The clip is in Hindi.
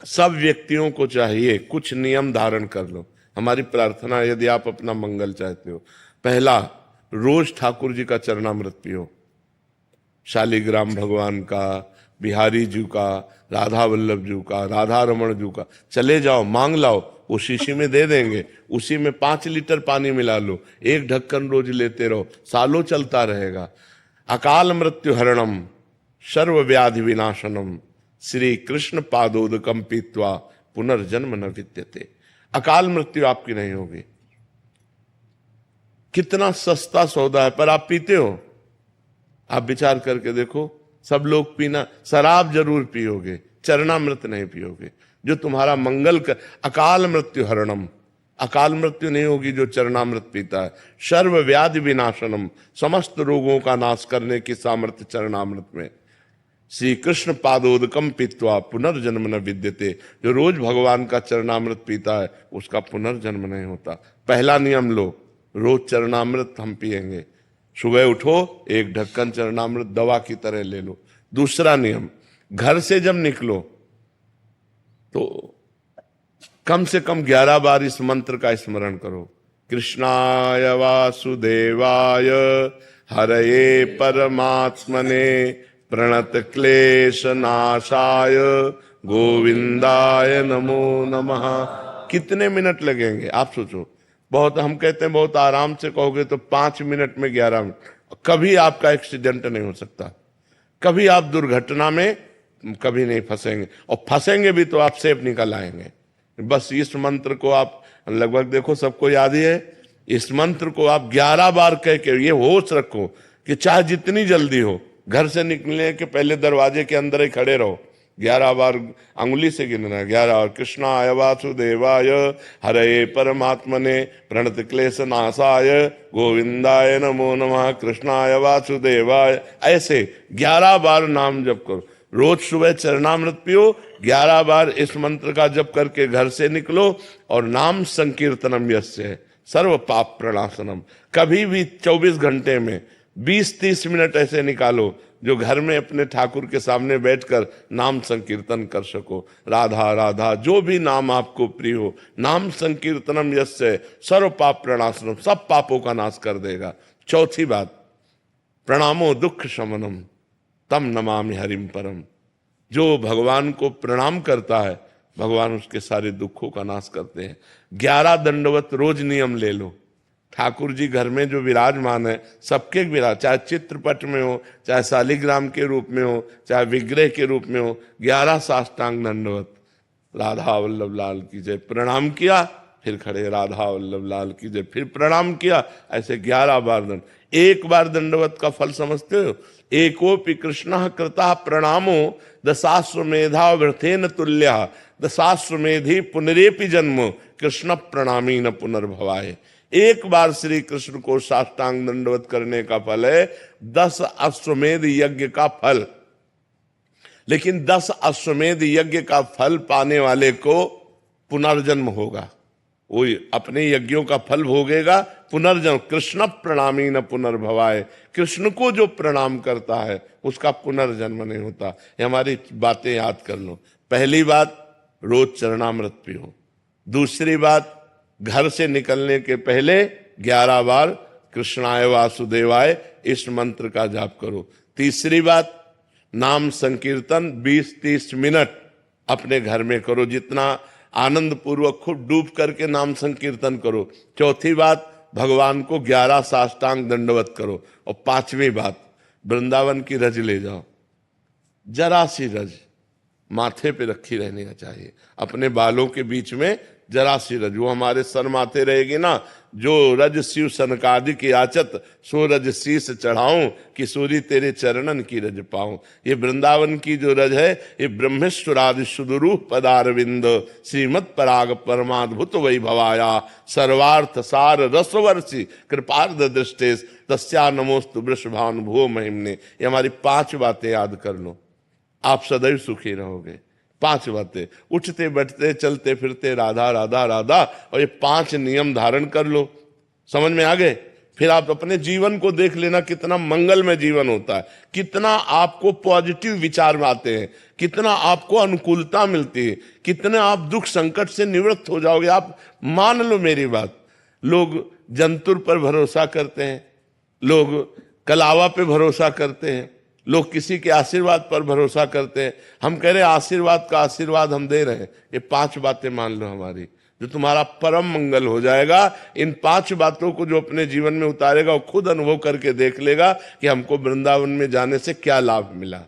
सब व्यक्तियों को चाहिए कुछ नियम धारण कर लो। हमारी प्रार्थना, यदि आप अपना मंगल चाहते हो, पहला, रोज ठाकुर जी का चरणामृत पियो, शालिग्राम भगवान का, बिहारी जी का, राधा वल्लभ जी का, राधा रमण जी का, चले जाओ मांग लाओ, वो शीशी में दे देंगे, उसी में 5 लीटर पानी मिला लो, एक ढक्कन रोज लेते रहो, सालों चलता रहेगा। अकाल मृत्यु हरणम सर्व व्याधि विनाशनम श्री कृष्ण पादोदकम पीत्वा पुनर्जन्म न विद्यते। अकाल मृत्यु आपकी नहीं होगी। कितना सस्ता सौदा है, पर आप पीते हो? आप विचार करके देखो, सब लोग पीना, शराब जरूर पियोगे, चरणामृत नहीं पियोगे, जो तुम्हारा मंगल कर। अकाल मृत्यु हरणम, अकाल मृत्यु नहीं होगी जो चरणामृत पीता है। सर्व व्याधि विनाशनम, समस्त रोगों का नाश करने की सामर्थ्य चरणामृत में। श्री कृष्ण पादोदकम पीत्वा पुनर्जन्म न विद्यते, जो रोज भगवान का चरणामृत पीता है उसका पुनर्जन्म नहीं होता। पहला नियम लो, रोज चरणामृत हम पिएंगे। सुबह उठो, एक ढक्कन चरणामृत दवा की तरह ले लो। दूसरा नियम, घर से जब निकलो तो कम से कम 11 बार इस मंत्र का स्मरण करो। कृष्णाय वासुदेवाय हरये परमात्मने प्रणत क्लेश नाशाय गोविंदाय नमो नमः। कितने मिनट लगेंगे आप सोचो। बहुत, हम कहते हैं बहुत आराम से कहोगे तो 5 मिनट में 11 मिनट। कभी आपका एक्सीडेंट नहीं हो सकता, कभी आप दुर्घटना में कभी नहीं फंसेंगे, और फंसेंगे भी तो आप सेफ निकल आएंगे। बस इस मंत्र को आप लगभग देखो सबको याद ही है। इस मंत्र को आप 11 बार कह के ये होश रखो कि चाहे जितनी जल्दी हो, घर से निकलने के पहले दरवाजे के अंदर ही खड़े रहो। 11 बार अंगुली से गिनना, 11 बार। कृष्णाय वासुदेवाय हरये परमात्मने प्रणत क्लेश नाशाय गोविंदाय नमो नमः। कृष्णाय वासुदेवाय, ऐसे 11 बार नाम जप करो। रोज सुबह चरणामृत पियो, 11 बार इस मंत्र का जप करके घर से निकलो, और नाम संकीर्तनम यस्य सर्व पाप प्रणाशनम। कभी भी 24 घंटे में 20-30 मिनट ऐसे निकालो जो घर में अपने ठाकुर के सामने बैठकर नाम संकीर्तन कर सको। राधा राधा, जो भी नाम आपको प्रिय हो, नाम संकीर्तनम यस्य सर्व पाप प्रणाशनम, सब पापों का नाश कर देगा। चौथी बात, प्रणामो दुख शमनम तम नमामि हरिम परम। जो भगवान को प्रणाम करता है, भगवान उसके सारे दुखों का नाश करते हैं। 11 दंडवत रोज नियम ले लो। ठाकुर जी घर में जो विराजमान है, सबके विराज, चाहे चित्रपट में हो, चाहे शालिग्राम के रूप में हो, चाहे विग्रह के रूप में हो, 11 साष्टांग दंडवत। राधा वल्लभ लाल की जय, प्रणाम किया, फिर खड़े, राधा वल्लभ लाल की जय, फिर प्रणाम किया, ऐसे 11 बार दंड। एक बार दंडवत का फल समझते हो? एकोपि कृष्णः कृतः प्रणामो दशाश्वमेधा वृथेन तुल्यः दशाश्वमेधि पुनरेपि जन्म कृष्ण प्रणामी न पुनर्भवाय। एक बार श्री कृष्ण को साष्टांग दंडवत करने का फल है 10 अश्वमेध यज्ञ का फल। लेकिन 10 अश्वमेध यज्ञ का फल पाने वाले को पुनर्जन्म होगा, वो अपने यज्ञों का फल भोगेगा, पुनर्जन्म। कृष्ण प्रणामी न पुनर्भवाय, कृष्ण को जो प्रणाम करता है उसका पुनर्जन्म नहीं होता। ये हमारी बातें याद कर लो। पहली बात, रोज चरणामृत पियो। दूसरी बात, घर से निकलने के पहले 11 बार कृष्णाय वासुदेवाय इस मंत्र का जाप करो। तीसरी बात, नाम संकीर्तन 20-30 मिनट अपने घर में करो, जितना आनंद पूर्वक खूब डूब करके नाम संकीर्तन करो। चौथी बात, भगवान को 11 साष्टांग दंडवत करो। और पांचवी बात, वृंदावन की रज ले जाओ, जरा सी रज माथे पे रखी रहनी चाहिए, अपने बालों के बीच में जरा सी रज, वो हमारे सर माथे रहेगी ना। जो रज शिव सनकादिक याचत सो रज शीस चढ़ाऊं, किशोरी तेरे चरणन की रज पाऊं। ये वृंदावन की जो रज है, ये ब्रह्मेश्वरादि सुदुरूप पदारविंद श्रीमद पराग परमाद्भुत वैभवाया सर्वार्थ सार रसवर्षि कृपार्ध दृष्टेश तस्या नमोस्तु वृषभानुभुवो महिमने। ये हमारी 5 बातें याद कर लो, आप सदैव सुखी रहोगे। 5 बातें, उठते बैठते चलते फिरते राधा राधा राधा, और ये 5 नियम धारण कर लो। समझ में आ गए? फिर आप अपने जीवन को देख लेना, कितना मंगलमय जीवन होता है, कितना आपको पॉजिटिव विचार में आते हैं, कितना आपको अनुकूलता मिलती है, कितने आप दुख संकट से निवृत्त हो जाओगे। आप मान लो मेरी बात, लोग जंतुर पर भरोसा करते हैं, लोग कलावा पे भरोसा करते हैं, लोग किसी के आशीर्वाद पर भरोसा करते हैं। हम कह रहे आशीर्वाद का आशीर्वाद हम दे रहे हैं, ये 5 बातें मान लो हमारी, जो तुम्हारा परम मंगल हो जाएगा। इन 5 बातों को जो अपने जीवन में उतारेगा वो खुद अनुभव करके देख लेगा कि हमको वृंदावन में जाने से क्या लाभ मिला।